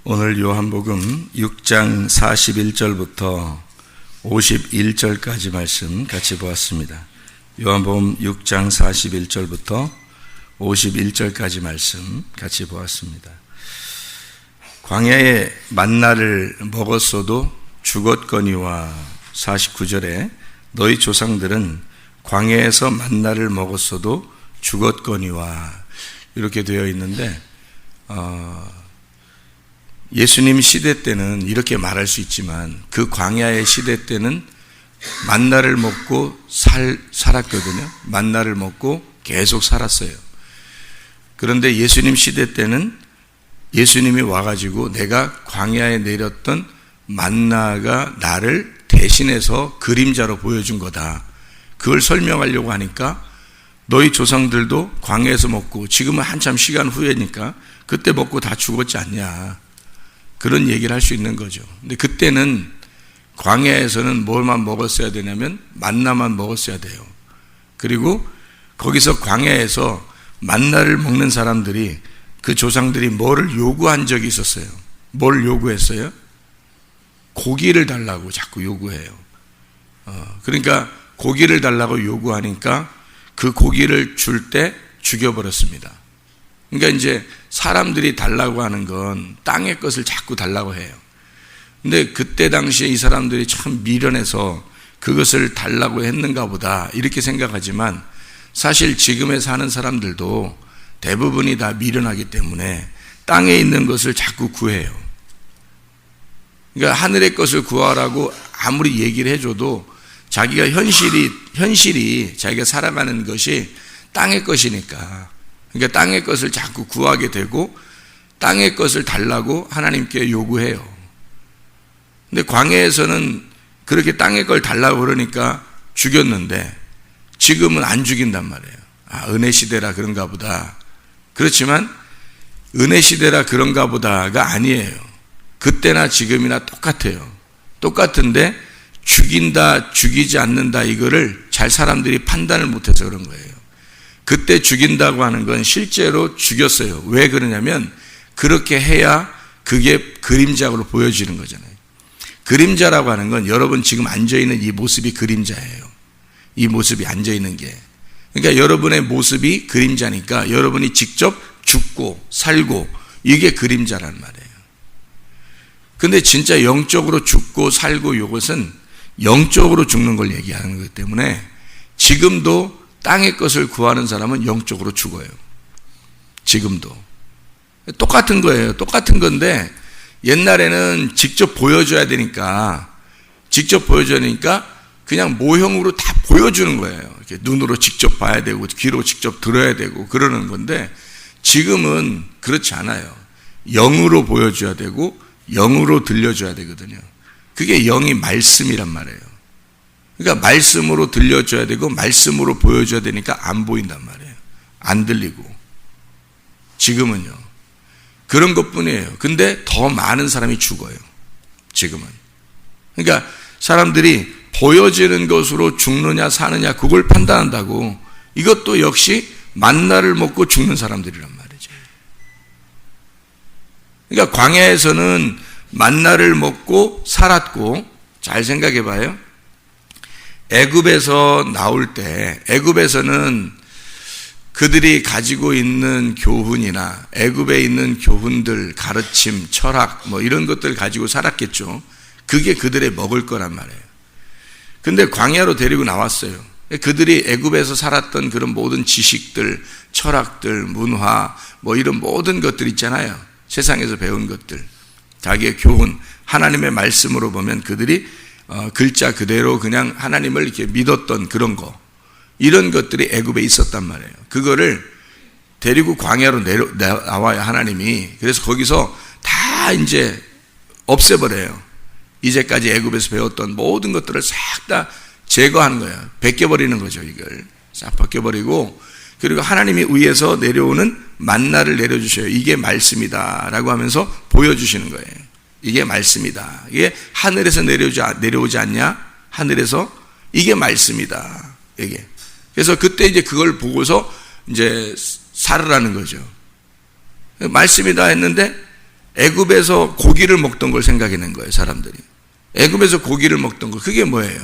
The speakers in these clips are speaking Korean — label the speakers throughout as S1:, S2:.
S1: 오늘 요한복음 6장 41절부터 51절까지 말씀 같이 보았습니다. 요한복음 6장 41절부터 51절까지 말씀 같이 보았습니다. 광야에 만나를 먹었어도 죽었거니와 49절에 너희 조상들은 광야에서 만나를 먹었어도 죽었거니와 이렇게 되어 있는데 예수님 시대 때는 이렇게 말할 수 있지만 그 광야의 시대 때는 만나를 먹고 살았거든요. 만나를 먹고 계속 살았어요. 그런데 예수님 시대 때는 예수님이 와가지고 내가 광야에 내렸던 만나가 나를 대신해서 그림자로 보여준 거다. 그걸 설명하려고 하니까 너희 조상들도 광야에서 먹고 지금은 한참 시간 후에니까 그때 먹고 다 죽었지 않냐. 그런 얘기를 할 수 있는 거죠. 근데 그때는 광야에서는 뭘만 먹었어야 되냐면 만나만 먹었어야 돼요. 그리고 거기서 광야에서 만나를 먹는 사람들이 그 조상들이 뭐를 요구한 적이 있었어요. 뭘 요구했어요? 고기를 달라고 자꾸 요구해요. 그러니까 고기를 달라고 요구하니까 그 고기를 줄 때 죽여버렸습니다. 그러니까 이제 사람들이 달라고 하는 건 땅의 것을 자꾸 달라고 해요. 근데 그때 당시에 이 사람들이 참 미련해서 그것을 달라고 했는가 보다 이렇게 생각하지만 사실 지금에 사는 사람들도 대부분이 다 미련하기 때문에 땅에 있는 것을 자꾸 구해요. 그러니까 하늘의 것을 구하라고 아무리 얘기를 해줘도 자기가 현실이 자기가 살아가는 것이 땅의 것이니까 그러니까 땅의 것을 자꾸 구하게 되고 땅의 것을 달라고 하나님께 요구해요. 근데 광야에서는 그렇게 땅의 걸 달라고 그러니까 죽였는데 지금은 안 죽인단 말이에요. 은혜 시대라 그런가 보다. 그렇지만 은혜 시대라 그런가 보다가 아니에요. 그때나 지금이나 똑같아요. 똑같은데 죽인다, 죽이지 않는다 이거를 잘 사람들이 판단을 못해서 그런 거예요. 그때 죽인다고 하는 건 실제로 죽였어요. 왜 그러냐면 그렇게 해야 그게 그림자로 보여지는 거잖아요. 그림자라고 하는 건 여러분 지금 앉아있는 이 모습이 그림자예요. 이 모습이 앉아있는 게. 그러니까 여러분의 모습이 그림자니까 여러분이 직접 죽고 살고 이게 그림자란 말이에요. 근데 진짜 영적으로 죽고 살고 이것은 영적으로 죽는 걸 얘기하는 거기 때문에 지금도 땅의 것을 구하는 사람은 영적으로 죽어요. 지금도. 똑같은 거예요. 똑같은 건데 옛날에는 직접 보여줘야 되니까 그냥 모형으로 다 보여주는 거예요. 이렇게 눈으로 직접 봐야 되고 귀로 직접 들어야 되고 그러는 건데 지금은 그렇지 않아요. 영으로 보여줘야 되고 영으로 들려줘야 되거든요. 그게 영이 말씀이란 말이에요. 그러니까 말씀으로 들려줘야 되고 말씀으로 보여줘야 되니까 안 보인단 말이에요. 안 들리고. 지금은요. 그런 것뿐이에요. 근데 더 많은 사람이 죽어요. 지금은. 그러니까 사람들이 보여지는 것으로 죽느냐 사느냐 그걸 판단한다고 이것도 역시 만나를 먹고 죽는 사람들이란 말이죠. 그러니까 광야에서는 만나를 먹고 살았고 잘 생각해 봐요. 애굽에서 나올 때 애굽에서는 그들이 가지고 있는 교훈이나 애굽에 있는 교훈들, 가르침, 철학 뭐 이런 것들 가지고 살았겠죠. 그게 그들의 먹을 거란 말이에요. 근데 광야로 데리고 나왔어요. 그들이 애굽에서 살았던 그런 모든 지식들, 철학들, 문화 뭐 이런 모든 것들 있잖아요. 세상에서 배운 것들. 자기의 교훈, 하나님의 말씀으로 보면 그들이 글자 그대로 그냥 하나님을 이렇게 믿었던 그런 거 이런 것들이 애굽에 있었단 말이에요. 그거를 데리고 광야로 나와요 하나님이. 그래서 거기서 다 이제 없애버려요. 이제까지 애굽에서 배웠던 모든 것들을 싹 다 제거하는 거예요. 벗겨버리는 거죠. 이걸 싹 벗겨버리고 그리고 하나님이 위에서 내려오는 만나를 내려주셔요. 이게 말씀이다 라고 하면서 보여주시는 거예요. 이게 말씀이다. 이게 하늘에서 내려오지 않냐? 하늘에서 이게 말씀이다. 이게. 그래서 그때 이제 그걸 보고서 이제 살으라는 거죠. 말씀이다 했는데 애굽에서 고기를 먹던 걸 생각해낸 거예요, 사람들이. 애굽에서 고기를 먹던 거, 그게 뭐예요?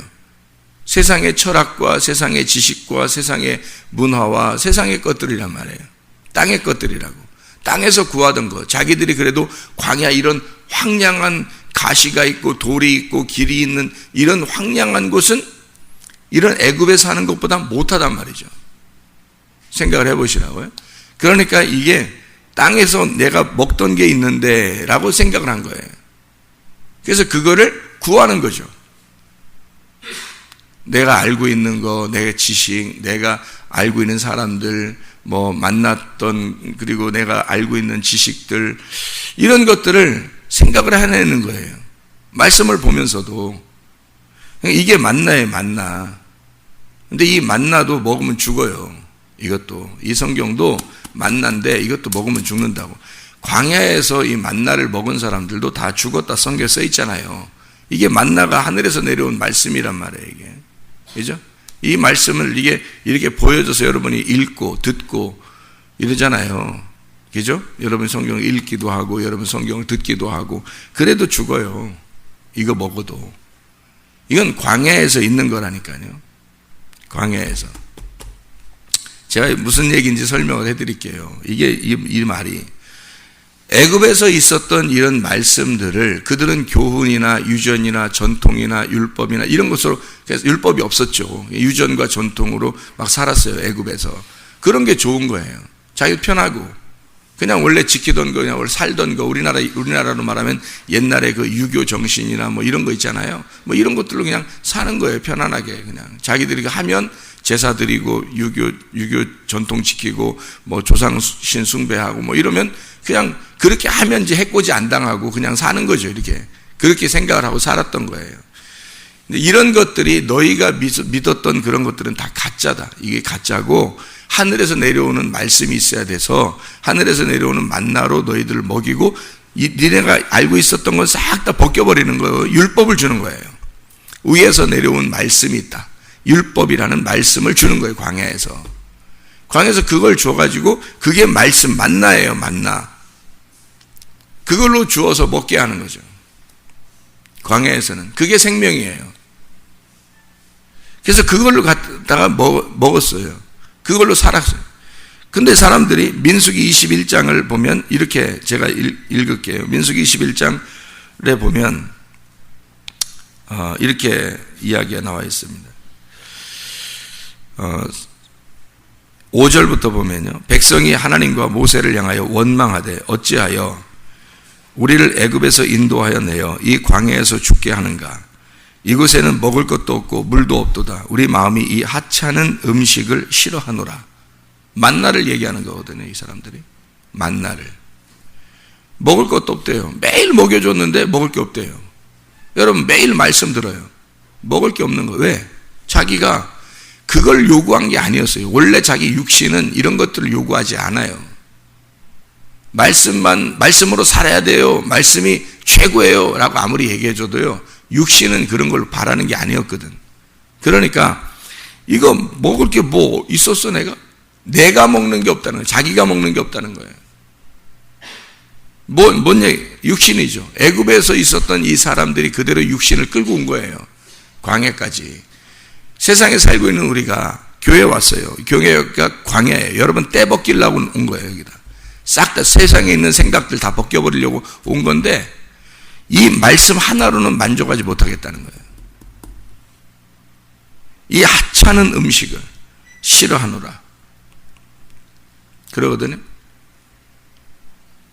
S1: 세상의 철학과 세상의 지식과 세상의 문화와 세상의 것들이란 말이에요. 땅의 것들이라고. 땅에서 구하던 거. 자기들이 그래도 광야 이런 황량한 가시가 있고 돌이 있고 길이 있는 이런 황량한 곳은 이런 애굽에 사는 것보다 못하단 말이죠. 생각을 해보시라고요. 그러니까 이게 땅에서 내가 먹던 게 있는데 라고 생각을 한 거예요. 그래서 그거를 구하는 거죠. 내가 알고 있는 거, 내 지식, 내가 알고 있는 사람들, 뭐 만났던, 그리고 내가 알고 있는 지식들, 이런 것들을 생각을 해내는 거예요. 말씀을 보면서도. 이게 만나예요, 만나. 근데 이 만나도 먹으면 죽어요. 이것도. 이 성경도 만나인데 이것도 먹으면 죽는다고. 광야에서 이 만나를 먹은 사람들도 다 죽었다 성경에 써 있잖아요. 이게 만나가 하늘에서 내려온 말씀이란 말이에요, 이게. 그죠? 이 말씀을 이게 이렇게 보여줘서 여러분이 읽고 듣고 이러잖아요. 그죠? 여러분 성경을 읽기도 하고 여러분 성경을 듣기도 하고 그래도 죽어요. 이거 먹어도. 이건 광야에서 있는 거라니까요. 광야에서. 제가 무슨 얘기인지 설명을 해드릴게요. 이게 이 말이 애굽에서 있었던 이런 말씀들을 그들은 교훈이나 유전이나 전통이나 율법이나 이런 것으로, 그래서 율법이 없었죠. 유전과 전통으로 막 살았어요, 애굽에서. 그런 게 좋은 거예요. 자기 편하고 그냥 원래 지키던 거, 그냥 원래 살던 거, 우리나라로 말하면 옛날에 그 유교 정신이나 뭐 이런 거 있잖아요. 뭐 이런 것들로 그냥 사는 거예요, 편안하게. 그냥 자기들이 하면 제사 드리고 유교 전통 지키고 뭐 조상신 숭배하고 뭐 이러면 그냥 그렇게 하면 이제 해코지 안 당하고 그냥 사는 거죠, 이렇게. 그렇게 생각을 하고 살았던 거예요. 근데 이런 것들이 너희가 믿었던 그런 것들은 다 가짜다. 이게 가짜고 하늘에서 내려오는 말씀이 있어야 돼서 하늘에서 내려오는 만나로 너희들을 먹이고 니네가 알고 있었던 건 싹 다 벗겨버리는 거예요. 율법을 주는 거예요. 위에서 내려온 말씀이 있다. 율법이라는 말씀을 주는 거예요, 광야에서. 광야에서 그걸 줘가지고 그게 말씀, 만나예요, 만나. 그걸로 주어서 먹게 하는 거죠. 광야에서는. 그게 생명이에요. 그래서 그걸로 갖다가 먹었어요. 그걸로 살았어요. 근데 사람들이 민수기 21장을 보면 이렇게 제가 읽을게요. 민수기 21장에 보면 이렇게 이야기가 나와 있습니다. 5절부터 보면요. 백성이 하나님과 모세를 향하여 원망하되 어찌하여 우리를 애굽에서 인도하여 내어 이 광야에서 죽게 하는가? 이곳에는 먹을 것도 없고 물도 없도다. 우리 마음이 이 하찮은 음식을 싫어하노라. 만나를 얘기하는 거거든요, 이 사람들이. 만나를. 먹을 것도 없대요. 매일 먹여줬는데 먹을 게 없대요. 여러분 매일 말씀 들어요. 먹을 게 없는 거. 왜? 자기가 그걸 요구한 게 아니었어요. 원래 자기 육신은 이런 것들을 요구하지 않아요. 말씀으로 살아야 돼요. 말씀이 최고예요. 라고 아무리 얘기해줘도요. 육신은 그런 걸 바라는 게 아니었거든. 그러니까 이거 먹을 게 뭐 있었어 내가? 내가 먹는 게 없다는 거예요. 자기가 먹는 게 없다는 거예요. 뭔 얘기? 육신이죠. 애굽에서 있었던 이 사람들이 그대로 육신을 끌고 온 거예요. 광야까지. 세상에 살고 있는 우리가 교회에 왔어요. 교회가 광야예요. 여러분 떼 벗기려고 온 거예요, 여기다. 싹 다 세상에 있는 생각들 다 벗겨버리려고 온 건데 이 말씀 하나로는 만족하지 못하겠다는 거예요. 이 하찮은 음식을 싫어하노라. 그러거든요.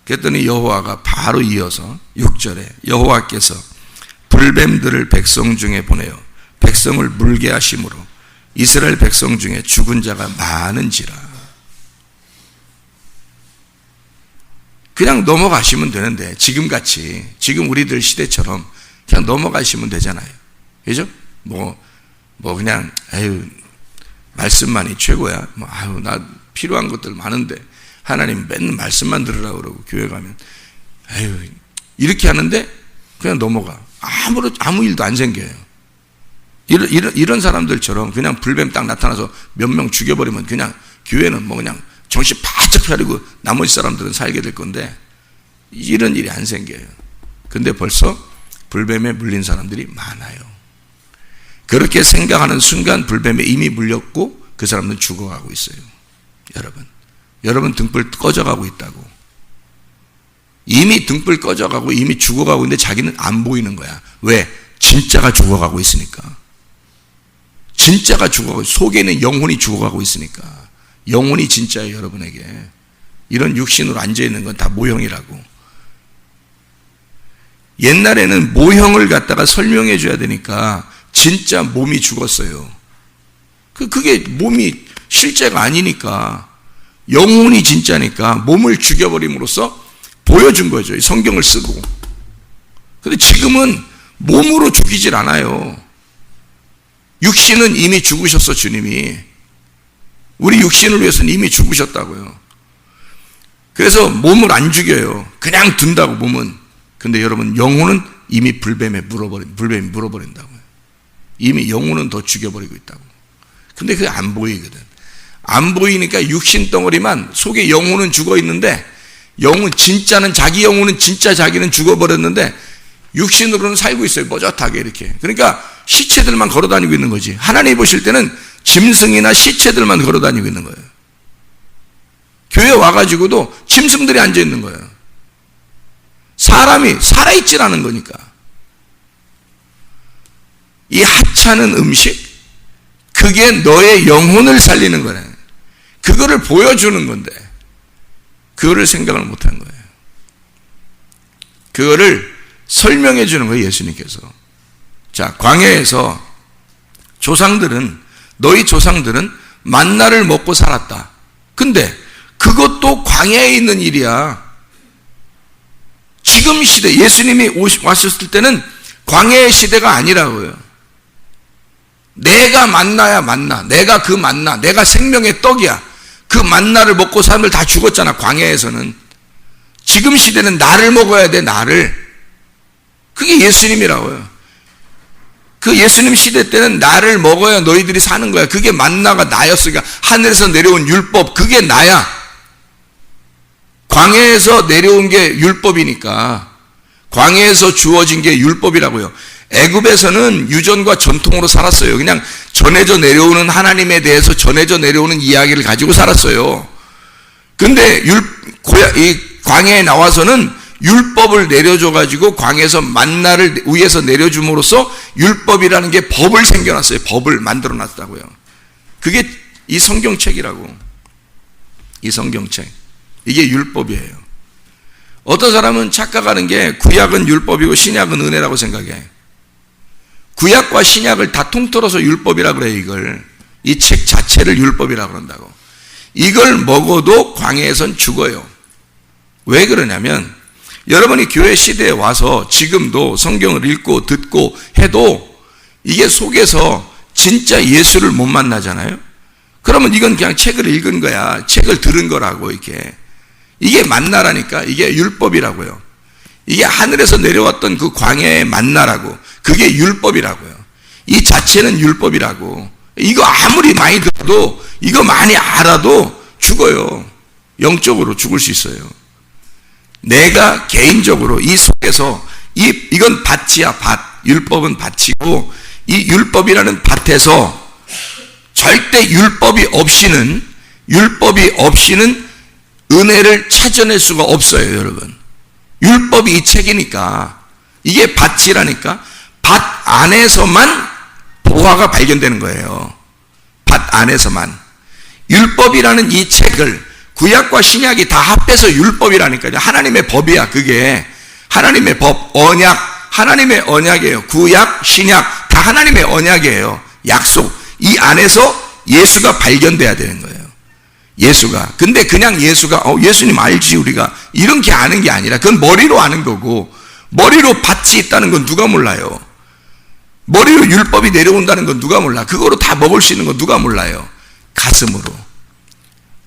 S1: 그랬더니 여호와가 바로 이어서 6절에 여호와께서 불뱀들을 백성 중에 보내어 백성을 물게 하심으로 이스라엘 백성 중에 죽은 자가 많은지라. 그냥 넘어가시면 되는데 지금같이 지금 우리들 시대처럼 그냥 넘어가시면 되잖아요. 그죠? 뭐 그냥 말씀만이 최고야. 나 필요한 것들 많은데 하나님 맨날 말씀만 들으라고 그러고 교회 가면 이렇게 하는데 그냥 넘어가. 아무 일도 안 생겨요. 이런 사람들처럼 그냥 불뱀 딱 나타나서 몇 명 죽여버리면 그냥 교회는 뭐 그냥 정신 바짝 차리고 나머지 사람들은 살게 될 건데 이런 일이 안 생겨요. 근데 벌써 불뱀에 물린 사람들이 많아요. 그렇게 생각하는 순간 불뱀에 이미 물렸고 그 사람은 죽어가고 있어요. 여러분 등불 꺼져가고 있다고. 이미 등불 꺼져가고 이미 죽어가고 있는데 자기는 안 보이는 거야. 왜? 진짜가 죽어가고 있으니까. 진짜가 죽어가고, 속에 있는 영혼이 죽어가고 있으니까. 영혼이 진짜예요, 여러분에게. 이런 육신으로 앉아있는 건 다 모형이라고. 옛날에는 모형을 갖다가 설명해 줘야 되니까 진짜 몸이 죽었어요. 그게 몸이 실제가 아니니까, 영혼이 진짜니까 몸을 죽여버림으로써 보여준 거죠. 성경을 쓰고. 근데 지금은 몸으로 죽이질 않아요. 육신은 이미 죽으셨어, 주님이. 우리 육신을 위해서는 이미 죽으셨다고요. 그래서 몸을 안 죽여요. 그냥 둔다고, 몸은. 근데 여러분, 영혼은 이미 불뱀이 물어버린다고요. 이미 영혼은 더 죽여버리고 있다고. 근데 그게 안 보이거든. 안 보이니까 육신 덩어리만, 속에 영혼은 죽어 있는데, 진짜는, 자기 영혼은 진짜 자기는 죽어버렸는데, 육신으로는 살고 있어요. 뽀젓하게 이렇게. 그러니까 시체들만 걸어다니고 있는 거지. 하나님 보실 때는 짐승이나 시체들만 걸어다니고 있는 거예요. 교회 와가지고도 짐승들이 앉아있는 거예요. 사람이 살아있질 않은 거니까. 이 하찮은 음식, 그게 너의 영혼을 살리는 거네. 그거를 보여주는 건데 그거를 생각을 못한 거예요. 그거를 설명해 주는 거예요, 예수님께서. 자, 광야에서 너희 조상들은 만나를 먹고 살았다. 근데 그것도 광야에 있는 일이야. 지금 시대, 예수님이 왔었을 때는 광야의 시대가 아니라고요. 내가 만나야 만나. 내가 그 만나. 내가 생명의 떡이야. 그 만나를 먹고 사람들 다 죽었잖아, 광야에서는. 지금 시대는 나를 먹어야 돼, 나를. 그게 예수님이라고요. 그 예수님 시대 때는 나를 먹어야 너희들이 사는 거야. 그게 만나가 나였으니까. 하늘에서 내려온 율법, 그게 나야. 광야에서 내려온 게 율법이니까. 광야에서 주어진 게 율법이라고요. 애굽에서는 유전과 전통으로 살았어요. 그냥 전해져 내려오는 하나님에 대해서 전해져 내려오는 이야기를 가지고 살았어요. 근데 이 광야에 나와서는 율법을 내려줘가지고 광야에서 만나를 위에서 내려줌으로써 율법이라는 게 법을 생겨났어요. 법을 만들어놨다고요. 그게 이 성경책이라고. 이 성경책. 이게 율법이에요. 어떤 사람은 착각하는 게 구약은 율법이고 신약은 은혜라고 생각해. 구약과 신약을 다 통틀어서 율법이라고 그래요, 이걸. 이 책 자체를 율법이라고 그런다고. 이걸 먹어도 광야에선 죽어요. 왜 그러냐면, 여러분이 교회 시대에 와서 지금도 성경을 읽고 듣고 해도 이게 속에서 진짜 예수를 못 만나잖아요? 그러면 이건 그냥 책을 읽은 거야. 책을 들은 거라고, 이게. 이게 만나라니까. 이게 율법이라고요. 이게 하늘에서 내려왔던 그 광야의 만나라고. 그게 율법이라고요. 이 자체는 율법이라고. 이거 아무리 많이 들어도, 이거 많이 알아도 죽어요. 영적으로 죽을 수 있어요. 내가 개인적으로 이 속에서, 이건 밭이야, 밭. 율법은 밭이고, 이 율법이라는 밭에서 절대 율법이 없이는 은혜를 찾아낼 수가 없어요, 여러분. 율법이 이 책이니까. 이게 밭이라니까. 밭 안에서만 보화가 발견되는 거예요. 밭 안에서만. 율법이라는 이 책을 구약과 신약이 다 합해서 율법이라니까요. 하나님의 법이야, 그게. 하나님의 법, 언약, 하나님의 언약이에요. 구약, 신약, 다 하나님의 언약이에요. 약속. 이 안에서 예수가 발견돼야 되는 거예요. 예수가. 근데 그냥 예수가, 예수님 알지, 우리가. 이런 게 아는 게 아니라, 그건 머리로 아는 거고, 머리로 밭이 있다는 건 누가 몰라요? 머리로 율법이 내려온다는 건 누가 몰라? 그거로 다 먹을 수 있는 건 누가 몰라요? 가슴으로.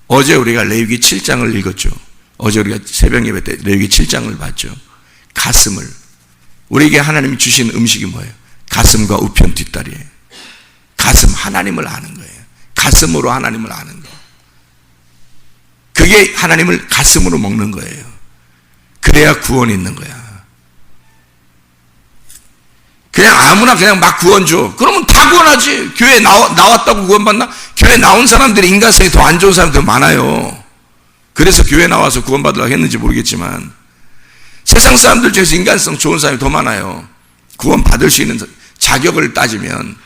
S1: 어제 우리가 레위기 7장을 읽었죠. 어제 우리가 새벽 예배 때 레위기 7장을 봤죠. 가슴을. 우리에게 하나님이 주신 음식이 뭐예요? 가슴과 우편 뒷다리예요. 가슴, 하나님을 아는 거예요. 가슴으로 하나님을 아는 거. 그게 하나님을 가슴으로 먹는 거예요. 그래야 구원이 있는 거야. 그냥 아무나 그냥 막 구원 줘. 그러면 다 구원하지. 교회 나왔다고 구원받나? 교회 나온 사람들이 인간성이 더 안 좋은 사람들 많아요. 그래서 교회 나와서 구원받으려고 했는지 모르겠지만 세상 사람들 중에서 인간성 좋은 사람이 더 많아요. 구원받을 수 있는 자격을 따지면.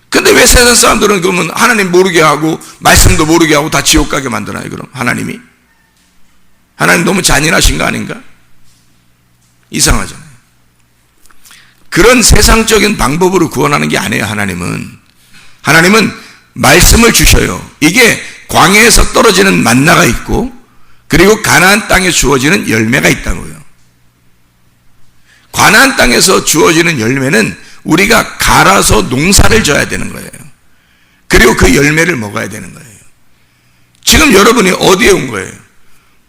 S1: 근데 왜 세상 사람들은 그러면 하나님 모르게 하고 말씀도 모르게 하고 다 지옥 가게 만드나요? 그럼 하나님이? 하나님 너무 잔인하신 거 아닌가? 이상하잖아요. 그런 세상적인 방법으로 구원하는 게 아니에요. 하나님은 말씀을 주셔요. 이게 광야에서 떨어지는 만나가 있고 그리고 가나안 땅에 주어지는 열매가 있다는 거예요. 가나안 땅에서 주어지는 열매는 우리가 갈아서 농사를 져야 되는 거예요. 그리고 그 열매를 먹어야 되는 거예요. 지금 여러분이 어디에 온 거예요?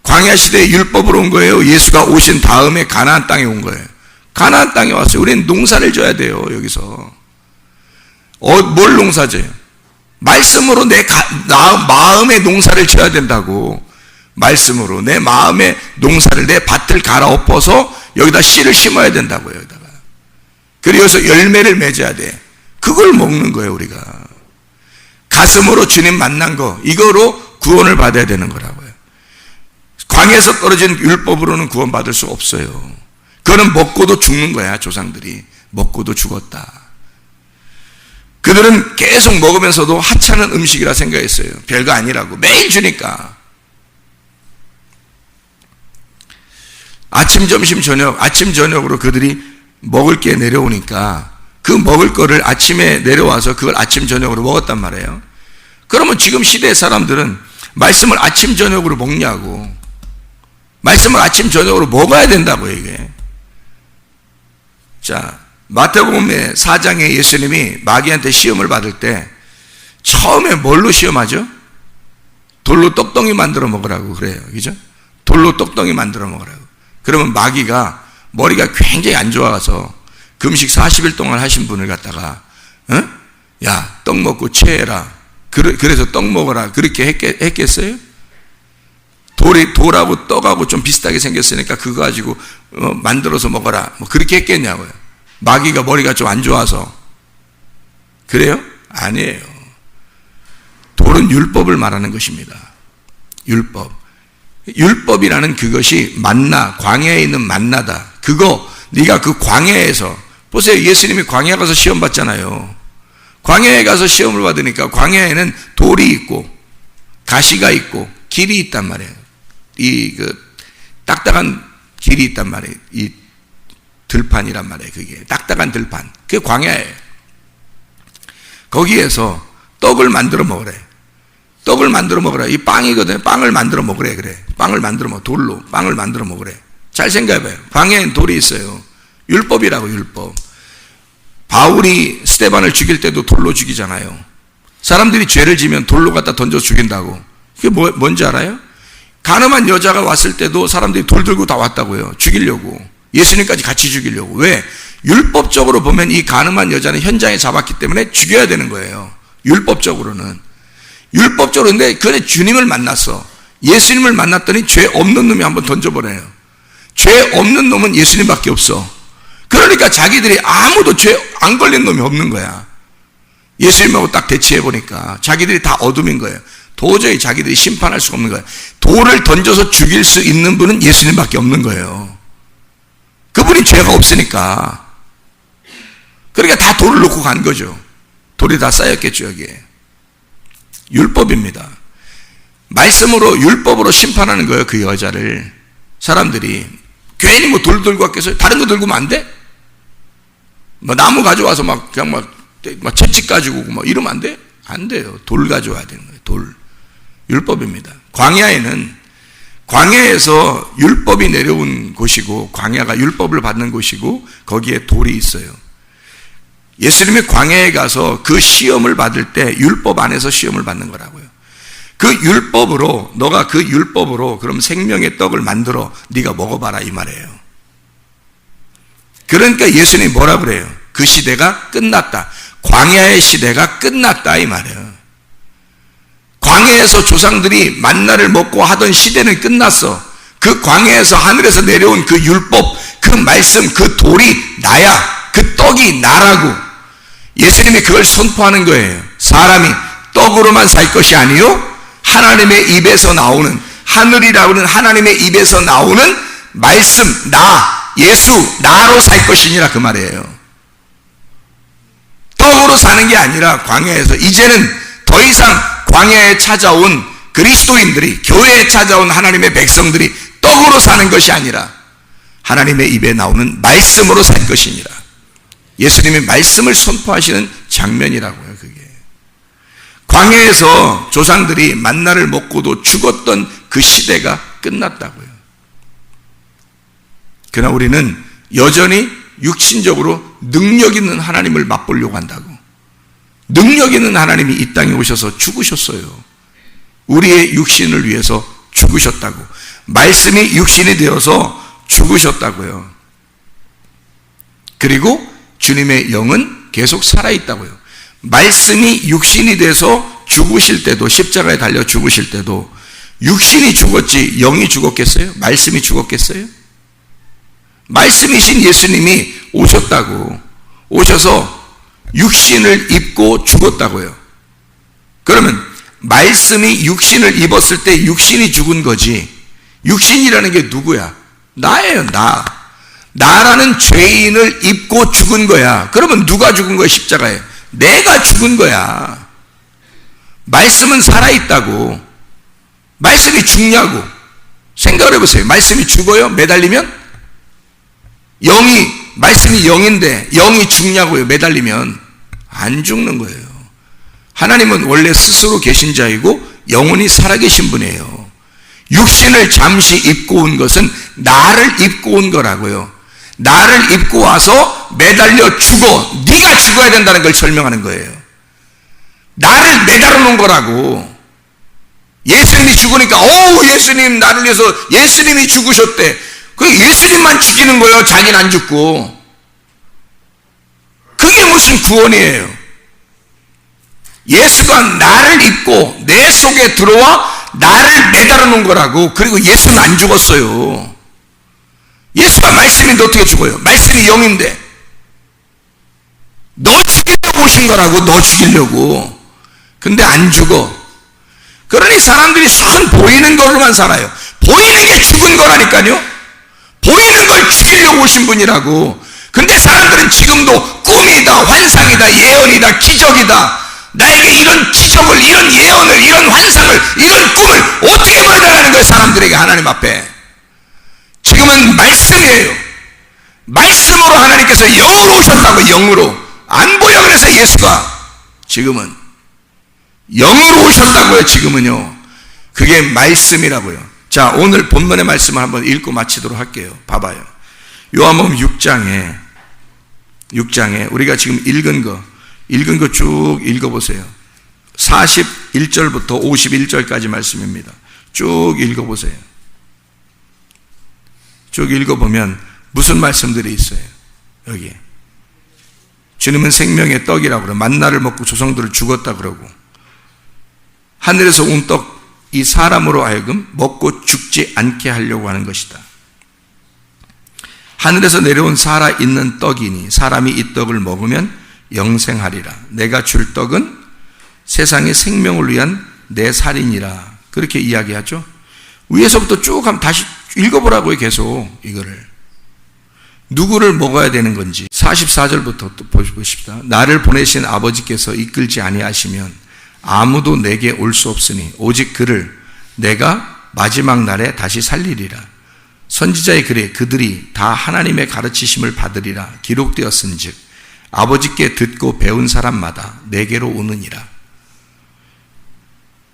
S1: 광야 시대에 율법으로 온 거예요? 예수가 오신 다음에 가나안 땅에 온 거예요? 가나안 땅에 왔어요. 우리는 농사를 져야 돼요. 여기서 뭘 농사져요? 말씀으로 내 마음의 농사를 져야 된다고. 말씀으로 내 마음의 농사를, 내 밭을 갈아엎어서 여기다 씨를 심어야 된다고요. 여기다가. 그래서 열매를 맺어야 돼. 그걸 먹는 거예요. 우리가 가슴으로 주님 만난 거, 이거로 구원을 받아야 되는 거라고요. 광야에서 떨어진 율법으로는 구원받을 수 없어요. 그거는 먹고도 죽는 거야. 조상들이 먹고도 죽었다. 그들은 계속 먹으면서도 하찮은 음식이라 생각했어요. 별거 아니라고. 매일 주니까. 아침, 점심, 저녁, 아침, 저녁으로 그들이 먹을 게 내려오니까 그 먹을 거를 아침에 내려와서 그걸 아침, 저녁으로 먹었단 말이에요. 그러면 지금 시대의 사람들은 말씀을 아침, 저녁으로 먹냐고. 말씀을 아침, 저녁으로 먹어야 된다고요, 이게. 자, 마태복음의 4장에 예수님이 마귀한테 시험을 받을 때 처음에 뭘로 시험하죠? 돌로 떡덩이 만들어 먹으라고 그래요. 그죠? 돌로 떡덩이 만들어 먹으라고. 그러면 마귀가 머리가 굉장히 안 좋아서 금식 40일 동안 하신 분을 갖다가 야, 떡 먹고 체해라. 그래서 떡 먹어라. 그렇게 했겠어요? 돌하고 떡하고 좀 비슷하게 생겼으니까 그거 가지고 만들어서 먹어라. 뭐 그렇게 했겠냐고요. 마귀가 머리가 좀 안 좋아서. 그래요? 아니에요. 돌은 율법을 말하는 것입니다. 율법이라는 그것이 만나, 광야에 있는 만나다. 그거 네가 그 광야에서 보세요. 예수님이 광야 가서 시험 받잖아요. 광야에 가서 시험을 받으니까 광야에는 돌이 있고 가시가 있고 길이 있단 말이에요. 딱딱한 길이 있단 말이에요. 이 들판이란 말이에요. 그게 딱딱한 들판. 그게 광야예요. 거기에서 떡을 만들어 먹으래. 떡을 만들어 먹으라. 이 빵이거든요. 빵을 만들어 먹으래. 그래. 빵을 만들어 먹어. 돌로 빵을 만들어 먹으래. 잘 생각해봐요. 광야에는 돌이 있어요. 율법이라고. 율법. 바울이 스데반을 죽일 때도 돌로 죽이잖아요. 사람들이 죄를 지면 돌로 갖다 던져 죽인다고. 그게 뭔지 알아요? 가늠한 여자가 왔을 때도 사람들이 돌 들고 다 왔다고요. 죽이려고. 예수님까지 같이 죽이려고. 왜? 율법적으로 보면 이 가늠한 여자는 현장에 잡았기 때문에 죽여야 되는 거예요. 율법적으로는. 율법적으로. 근데 주님을 만났어. 예수님을 만났더니 죄 없는 놈이 한번 던져버려요. 죄 없는 놈은 예수님밖에 없어. 그러니까 자기들이 아무도 죄 안 걸린 놈이 없는 거야. 예수님하고 딱 대치해보니까 자기들이 다 어둠인 거예요. 도저히 자기들이 심판할 수가 없는 거예요. 돌을 던져서 죽일 수 있는 분은 예수님밖에 없는 거예요. 그분이 죄가 없으니까. 그러니까 다 돌을 놓고 간 거죠. 돌이 다 쌓였겠죠, 여기에. 율법입니다. 말씀으로, 율법으로 심판하는 거예요, 그 여자를. 사람들이. 괜히 뭐 돌 들고 왔겠어요? 다른 거 들고 오면 안 돼? 뭐 나무 가져와서 그냥 채찍 가지고 오고 이러면 안 돼? 안 돼요. 돌 가져와야 되는 거예요, 돌. 율법입니다. 광야에서 율법이 내려온 곳이고, 광야가 율법을 받는 곳이고, 거기에 돌이 있어요. 예수님이 광야에 가서 그 시험을 받을 때 율법 안에서 시험을 받는 거라고요. 그 율법으로, 너가 그 율법으로 그럼 생명의 떡을 만들어 네가 먹어봐라 이 말이에요. 그러니까 예수님이 뭐라 그래요? 그 시대가 끝났다. 광야의 시대가 끝났다 이 말이에요. 광야에서 조상들이 만나를 먹고 하던 시대는 끝났어. 그 광야에서 하늘에서 내려온 그 율법, 그 말씀, 그 돌이 나야. 그 떡이 나라고. 예수님이 그걸 선포하는 거예요. 사람이 떡으로만 살 것이 아니요 하나님의 입에서 나오는, 하늘이라고 하는 하나님의 입에서 나오는 말씀, 나, 예수, 나로 살 것이니라 그 말이에요. 떡으로 사는 게 아니라 광야에서 이제는 더 이상 광야에 찾아온 그리스도인들이, 교회에 찾아온 하나님의 백성들이 떡으로 사는 것이 아니라 하나님의 입에 나오는 말씀으로 살 것이니라. 예수님이 말씀을 선포하시는 장면이라고요. 그게 광야에서 조상들이 만나를 먹고도 죽었던 그 시대가 끝났다고요. 그러나 우리는 여전히 육신적으로 능력 있는 하나님을 맛보려고 한다고. 능력 있는 하나님이 이 땅에 오셔서 죽으셨어요. 우리의 육신을 위해서 죽으셨다고. 말씀이 육신이 되어서 죽으셨다고요. 그리고 주님의 영은 계속 살아있다고요. 말씀이 육신이 돼서 죽으실 때도, 십자가에 달려 죽으실 때도 육신이 죽었지 영이 죽었겠어요? 말씀이 죽었겠어요? 말씀이신 예수님이 오셨다고. 오셔서 육신을 입고 죽었다고요. 그러면 말씀이 육신을 입었을 때 육신이 죽은 거지, 육신이라는 게 누구야? 나예요. 나라는 죄인을 입고 죽은 거야. 그러면 누가 죽은 거야? 십자가에 내가 죽은 거야. 말씀은 살아있다고. 말씀이 죽냐고. 생각을 해보세요. 말씀이 죽어요? 매달리면? 말씀이 영인데 영이 죽냐고요? 매달리면 안 죽는 거예요. 하나님은 원래 스스로 계신 자이고 영원히 살아계신 분이에요. 육신을 잠시 입고 온 것은 나를 입고 온 거라고요. 나를 입고 와서 매달려 죽어. 네가 죽어야 된다는 걸 설명하는 거예요. 나를 매달아 놓은 거라고. 예수님이 죽으니까 예수님 나를 위해서 예수님이 죽으셨대. 그 예수님만 죽이는 거예요. 자기는 안 죽고. 그게 무슨 구원이에요? 예수가 나를 입고 내 속에 들어와 나를 매달아 놓은 거라고. 그리고 예수는 안 죽었어요. 예수가 말씀인데 어떻게 죽어요? 말씀이 영인데. 너 죽이려고 오신 거라고. 너 죽이려고. 근데 안 죽어. 그러니 사람들이 선 보이는 걸로만 살아요. 보이는 게 죽은 거라니까요. 보이는 걸 죽이려고 오신 분이라고. 근데 사람들은 지금도 꿈이다, 환상이다, 예언이다, 기적이다. 나에게 이런 기적을, 이런 예언을, 이런 환상을, 이런 꿈을 어떻게 보여달라는 거예요, 사람들에게. 하나님 앞에. 지금은 말씀이에요. 말씀으로 하나님께서 영으로 오셨다고. 영으로. 안 보여. 그래서 예수가 지금은 영으로 오셨다고요. 지금은요. 그게 말씀이라고요. 자, 오늘 본문의 말씀을 한번 읽고 마치도록 할게요. 봐봐요. 요한복음 6장에 우리가 지금 읽은 거 쭉 읽어보세요. 41절부터 51절까지 말씀입니다. 쭉 읽어보세요. 쭉 읽어보면 무슨 말씀들이 있어요? 여기 주님은 생명의 떡이라고 그러고, 만나를 먹고 조상들을 죽었다 그러고, 하늘에서 온 떡, 이 사람으로 하여금 먹고 죽지 않게 하려고 하는 것이다. 하늘에서 내려온 살아있는 떡이니 사람이 이 떡을 먹으면 영생하리라. 내가 줄 떡은 세상의 생명을 위한 내 살이니라. 그렇게 이야기하죠. 위에서부터 쭉 한번 다시 읽어보라고요. 계속 이거를. 누구를 먹어야 되는 건지. 44절부터 또 보십시다. 나를 보내신 아버지께서 이끌지 아니하시면 아무도 내게 올 수 없으니 오직 그를 내가 마지막 날에 다시 살리리라. 선지자의 글에 그들이 다 하나님의 가르치심을 받으리라 기록되었은즉 아버지께 듣고 배운 사람마다 내게로 오느니라.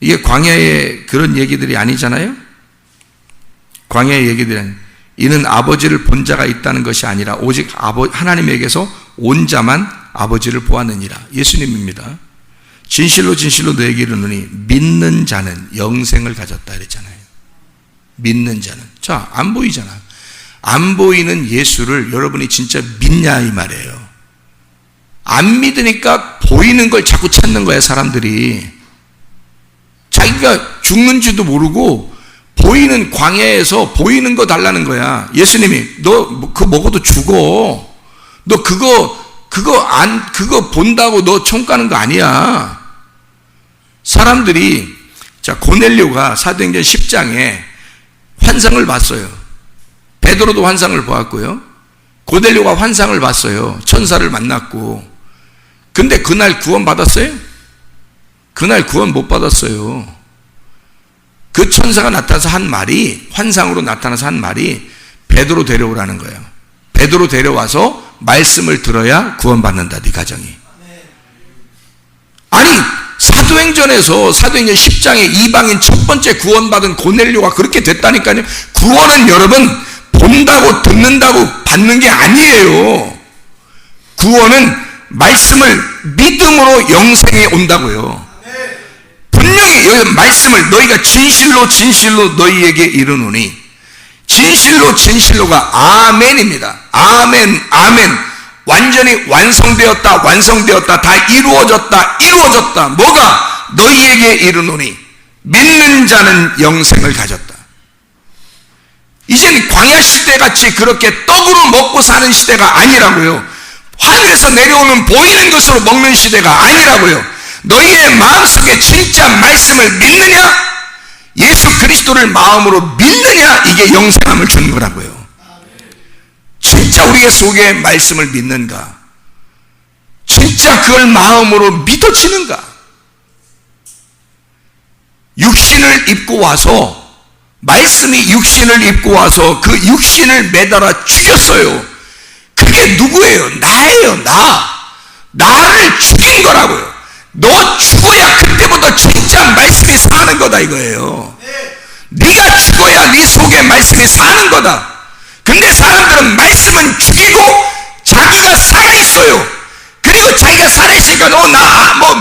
S1: 이게 광야의 그런 얘기들이 아니잖아요. 광야의 얘기들은 이는 아버지를 본 자가 있다는 것이 아니라 오직 하나님에게서 온 자만 아버지를 보았느니라. 예수님입니다. 진실로 진실로 너에게 이르노니 믿는 자는 영생을 가졌다 그랬잖아요. 믿는 자는. 자, 안 보이잖아. 안 보이는 예수를 여러분이 진짜 믿냐 이 말이에요. 안 믿으니까 보이는 걸 자꾸 찾는 거야. 사람들이 자기가 죽는지도 모르고 보이는 광야에서 보이는 거 달라는 거야. 예수님이 너 그거 먹어도 죽어. 너 그거 본다고 너 총 가는 거 아니야. 사람들이 자 고넬료가 사도행전 10장에 환상을 봤어요. 베드로도 환상을 보았고요. 고넬료가 환상을 봤어요. 천사를 만났고. 근데 그날 구원 받았어요? 그날 구원 못 받았어요. 그 천사가 나타나서 한 말이, 환상으로 나타나서 한 말이 베드로 데려오라는 거예요. 베드로 데려와서 말씀을 들어야 구원받는다, 네 가정이. 아니 사도행전에서 사도행전 10장에 이방인 첫 번째 구원받은 고넬료가 그렇게 됐다니까요. 구원은 여러분 본다고 듣는다고 받는 게 아니에요. 구원은 말씀을 믿음으로 영생에 온다고요. 분명히 여기 말씀을 너희가 진실로 진실로 너희에게 이르노니, 진실로 진실로가 아멘입니다. 아멘 아멘. 완전히 완성되었다 완성되었다 다 이루어졌다 이루어졌다. 뭐가? 너희에게 이르노니 믿는 자는 영생을 가졌다. 이제는 광야 시대같이 그렇게 떡으로 먹고 사는 시대가 아니라고요. 하늘에서 내려오는 보이는 것으로 먹는 시대가 아니라고요. 너희의 마음속에 진짜 말씀을 믿느냐, 예수 그리스도를 마음으로 믿느냐, 이게 영생함을 주는 거라고요. 진짜 우리의 속에 말씀을 믿는가, 진짜 그걸 마음으로 믿어지는가. 육신을 입고 와서, 말씀이 육신을 입고 와서 그 육신을 매달아 죽였어요. 그게 누구예요? 나예요. 나를 죽인 거라고요. 너 죽어야 그때부터 진짜 말씀이 사는 거다 이거예요. 네가 죽어야 네 속에 말씀이 사는 거다. 근데 사람들은 말씀은 죽이고 자기가 살아있어요. 그리고 자기가 살아있으니까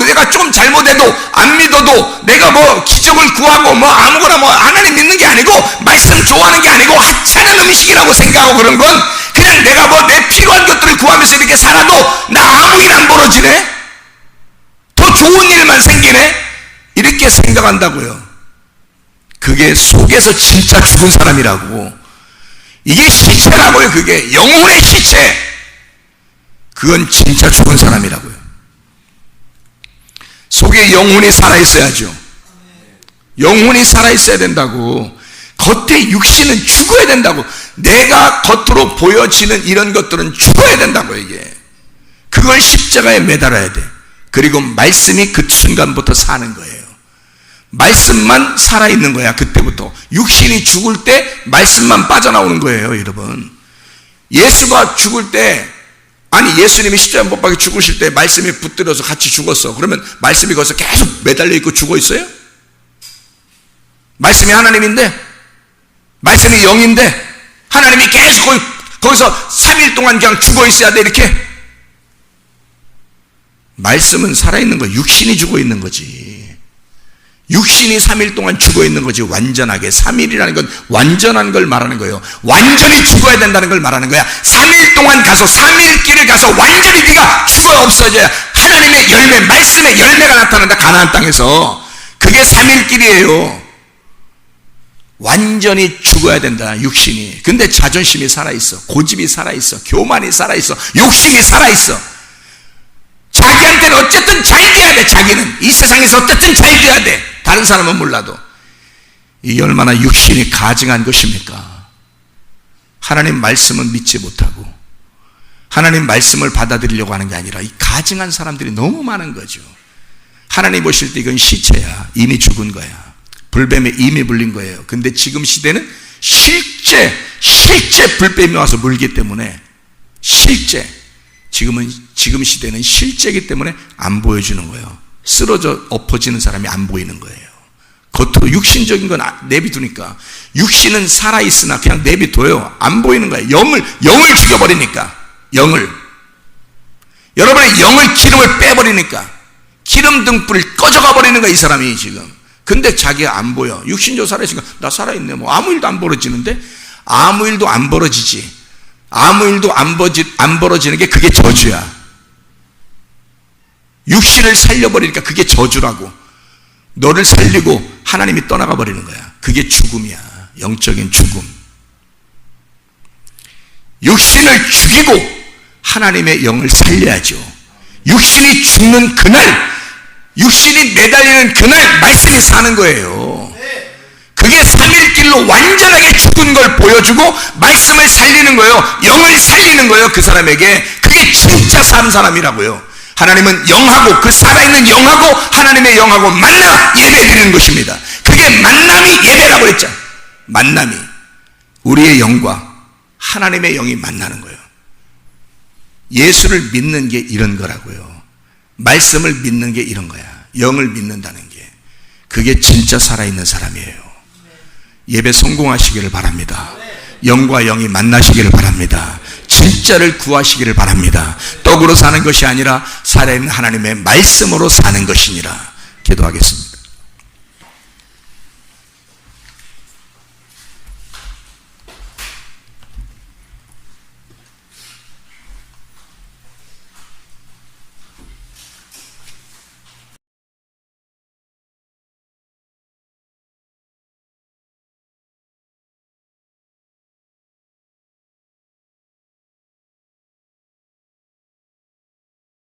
S1: 내가 좀 잘못해도 안 믿어도 내가 기적을 구하고 아무거나 하나님 믿는 게 아니고 말씀 좋아하는 게 아니고 하찮은 음식이라고 생각하고, 그런 건 그냥 내가 내 필요한 것들을 구하면서 이렇게 살아도 나 아무 일 안 벌어지네, 더 좋은 일만 생기네, 이렇게 생각한다고요. 그게 속에서 진짜 죽은 사람이라고. 이게 시체라고요. 그게 영혼의 시체. 그건 진짜 죽은 사람이라고요. 속에 영혼이 살아있어야죠. 영혼이 살아있어야 된다고. 겉에 육신은 죽어야 된다고. 내가 겉으로 보여지는 이런 것들은 죽어야 된다고. 이게 그걸 십자가에 매달아야 돼. 그리고 말씀이 그 순간부터 사는 거예요. 말씀만 살아있는 거야. 그때부터 육신이 죽을 때 말씀만 빠져나오는 거예요. 여러분, 예수가 죽을 때, 아니 예수님이 십자가 못 박혀 죽으실 때 말씀이 붙들어서 같이 죽었어. 그러면 말씀이 거기서 계속 매달려 있고 죽어 있어요? 말씀이 하나님인데, 말씀이 영인데 하나님이 계속 거기서 3일 동안 그냥 죽어 있어야 돼 이렇게? 말씀은 살아있는 거, 육신이 죽어 있는 거지. 육신이 3일 동안 죽어 있는 거지. 완전하게 3일이라는 건 완전한 걸 말하는 거예요. 완전히 죽어야 된다는 걸 말하는 거야. 3일 동안 가서 3일 길을 가서 완전히 네가 죽어 없어져야 하나님의 열매, 말씀의 열매가 나타난다. 가나안 땅에서. 그게 3일 길이에요. 완전히 죽어야 된다, 육신이. 근데 자존심이 살아있어, 고집이 살아있어, 교만이 살아있어, 욕심이 살아있어. 자기한테는 어쨌든 잘 돼야 돼. 자기는 이 세상에서 어쨌든 잘 돼야 돼. 다른 사람은 몰라도. 이게 얼마나 육신이 가증한 것입니까? 하나님 말씀은 믿지 못하고 하나님 말씀을 받아들이려고 하는 게 아니라 이 가증한 사람들이 너무 많은 거죠. 하나님 보실 때 이건 시체야. 이미 죽은 거야. 불뱀에 이미 물린 거예요. 근데 지금 시대는 실제 불뱀이 와서 물기 때문에, 지금 시대는 실제이기 때문에 안 보여주는 거예요. 쓰러져 엎어지는 사람이 안 보이는 거예요. 겉으로 육신적인 건 내비두니까. 육신은 살아있으나 그냥 내비둬요. 안 보이는 거예요. 영을 죽여버리니까. 여러분의 영을, 기름을 빼버리니까 기름 등불이 꺼져가 버리는 거야 이 사람이 지금. 근데 자기가 안 보여. 육신적으로 살아있으니까 나 살아있네, 아무 일도 안 벌어지는데. 아무 일도 안 벌어지지. 아무 일도 안 벌어지는 게 그게 저주야. 육신을 살려버리니까 그게 저주라고. 너를 살리고 하나님이 떠나가 버리는 거야. 그게 죽음이야. 영적인 죽음. 육신을 죽이고 하나님의 영을 살려야죠. 육신이 죽는 그날, 육신이 매달리는 그날 말씀이 사는 거예요. 그게 3일길로 완전하게 죽은 걸 보여주고 말씀을 살리는 거예요. 영을 살리는 거예요. 그 사람에게. 그게 진짜 사는 사람이라고요. 하나님은 영하고 그 살아있는 영하고 하나님의 영하고 만나 예배드리는 것입니다. 그게 만남이 예배라고 했죠. 만남이 우리의 영과 하나님의 영이 만나는 거예요. 예수를 믿는 게 이런 거라고요. 말씀을 믿는 게 이런 거야. 영을 믿는다는 게. 그게 진짜 살아있는 사람이에요. 예배 성공하시기를 바랍니다. 영과 영이 만나시기를 바랍니다. 진짜를 구하시기를 바랍니다. 떡으로 사는 것이 아니라 살아있는 하나님의 말씀으로 사는 것이니라. 기도하겠습니다.